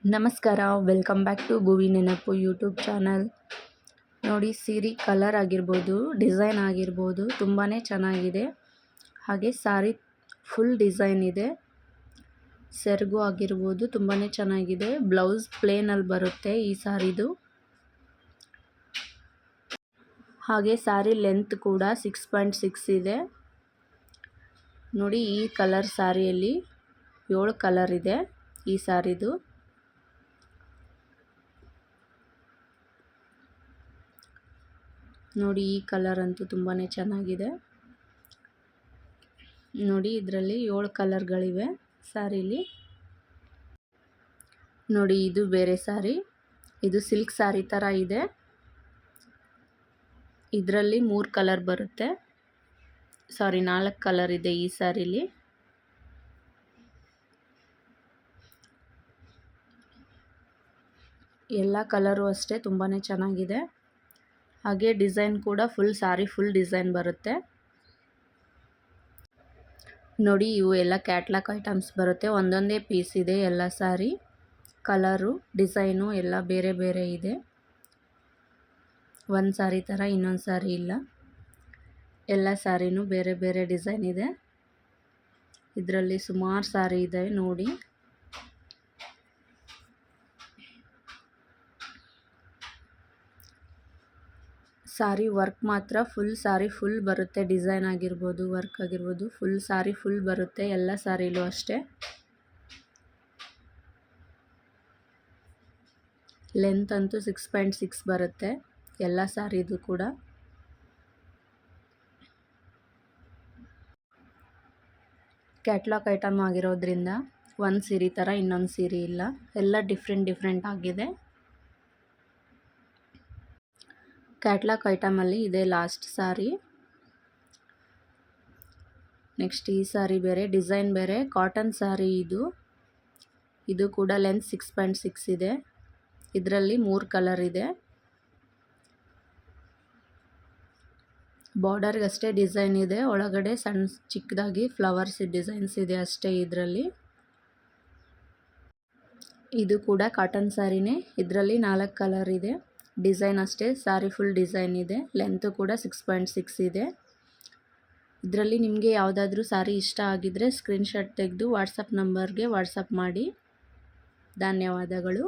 ನಮಸ್ಕಾರ, welcome back to ಭುವಿ ನೆನಪು YouTube channel. ನೋಡಿ, ಸೀರೆ ಕಲರ್ ಆಗಿರ್ಬೋದು, ಡಿಸೈನ್ ಆಗಿರ್ಬೋದು ತುಂಬಾ ಚೆನ್ನಾಗಿದೆ. ಹಾಗೆ ಸಾರಿ ಫುಲ್ ಡಿಸೈನ್ ಇದೆ. ಸೆರಗು ಆಗಿರ್ಬೋದು ತುಂಬಾ ಚೆನ್ನಾಗಿದೆ. ಬ್ಲೌಸ್ ಪ್ಲೇನಲ್ಲಿ ಬರುತ್ತೆ ಈ ಸಾರಿದು. ಹಾಗೆ ಸಾರಿ ಲೆಂತ್ ಕೂಡ 6.6 ಇದೆ. ನೋಡಿ, ಈ ಕಲರ್ ಸಾರಿಯಲ್ಲಿ 7 ಕಲರ್ ಇದೆ ಈ ಸಾರಿದು. ನೋಡಿ, ಈ ಕಲರ್ ಅಂತೂ ತುಂಬಾ ಚೆನ್ನಾಗಿದೆ. ನೋಡಿ, ಇದರಲ್ಲಿ 7 ಕಲರ್ಗಳಿವೆ ಸ್ಯಾರಿಲಿ. ನೋಡಿ, ಇದು ಬೇರೆ ಸಾರಿ. ಇದು ಸಿಲ್ಕ್ ಸಾರಿ ಥರ ಇದೆ. ಇದರಲ್ಲಿ 3 ಕಲರ್ ಬರುತ್ತೆ. 4 ಕಲರ್ ಇದೆ ಈ ಸ್ಯಾರಿಲಿ. ಎಲ್ಲ ಕಲರು ಅಷ್ಟೇ ತುಂಬಾ ಚೆನ್ನಾಗಿದೆ. ಹಾಗೆ ಡಿಸೈನ್ ಕೂಡ ಸಾರಿ ಫುಲ್ ಡಿಸೈನ್ ಬರುತ್ತೆ. ನೋಡಿ, ಇವು ಎಲ್ಲ ಕ್ಯಾಟ್ಲಾಗ್ ಐಟಮ್ಸ್ ಬರುತ್ತೆ. ಒಂದೊಂದೇ ಪೀಸ್ ಇದೆ. ಎಲ್ಲ ಸಾರಿ ಕಲರು ಡಿಸೈನು ಎಲ್ಲ ಬೇರೆ ಬೇರೆ ಇದೆ. ಒಂದು ಸಾರಿ ಥರ ಇನ್ನೊಂದು ಸಾರಿ ಇಲ್ಲ. ಎಲ್ಲ ಸಾರಿನೂ ಬೇರೆ ಬೇರೆ ಡಿಸೈನ್ ಇದೆ. ಇದರಲ್ಲಿ ಸುಮಾರು ಸಾರಿ ಇದೆ ನೋಡಿ. ಸಾರಿ ವರ್ಕ್ ಮಾತ್ರ ಸಾರಿ ಫುಲ್ ಬರುತ್ತೆ. ಡಿಸೈನ್ ಆಗಿರ್ಬೋದು, ವರ್ಕ್ ಆಗಿರ್ಬೋದು, ಸಾರಿ ಫುಲ್ ಬರುತ್ತೆ. ಎಲ್ಲ ಸಾರಿಲೂ ಅಷ್ಟೇ. ಲೆಂತ್ ಅಂತೂ 6.6 ಬರುತ್ತೆ ಎಲ್ಲ ಸಾರಿದು ಕೂಡ. ಕ್ಯಾಟ್ಲಾಗ್ ಐಟಮ್ ಆಗಿರೋದ್ರಿಂದ ಒಂದು ಸೀರೆ ಥರ ಇನ್ನೊಂದು ಸೀರೆ ಇಲ್ಲ. ಎಲ್ಲ ಡಿಫ್ರೆಂಟ್ ಆಗಿದೆ. ಕ್ಯಾಟ್ಲಾಗ್ ಐಟಮಲ್ಲಿ ಇದೆ ಲಾಸ್ಟ್ ಸಾರಿ. ನೆಕ್ಸ್ಟ್ ಈ ಸಾರಿ ಬೇರೆ, ಡಿಸೈನ್ ಬೇರೆ. ಕಾಟನ್ ಸಾರಿ ಇದು ಕೂಡ ಲೆಂತ್ 6.6 ಇದೆ. ಇದರಲ್ಲಿ 3 ಕಲರ್ ಇದೆ. ಬಾರ್ಡರ್ಗಷ್ಟೇ ಡಿಸೈನ್ ಇದೆ. ಒಳಗಡೆ ಸಣ್ಣ ಚಿಕ್ಕದಾಗಿ ಫ್ಲವರ್ಸ್ ಡಿಸೈನ್ಸ್ ಇದೆ ಅಷ್ಟೇ ಇದರಲ್ಲಿ. ಇದು ಕೂಡ ಕಾಟನ್ ಸಾರಿನೇ. ಇದರಲ್ಲಿ 4 ಕಲರ್ ಇದೆ. ಡಿಸೈನ್ ಅಷ್ಟೇ, ಸಾರಿ ಫುಲ್ ಡಿಸೈನ್ ಇದೆ. ಲೆಂತು ಕೂಡ 6.6 ಇದೆ. ಇದರಲ್ಲಿ ನಿಮಗೆ ಯಾವುದಾದ್ರೂ ಸಾರಿ ಇಷ್ಟ ಆಗಿದ್ದರೆ ಸ್ಕ್ರೀನ್ಶಾಟ್ ತೆಗೆದು ವಾಟ್ಸಪ್ ನಂಬರ್ಗೆ ವಾಟ್ಸಪ್ ಮಾಡಿ. ಧನ್ಯವಾದಗಳು.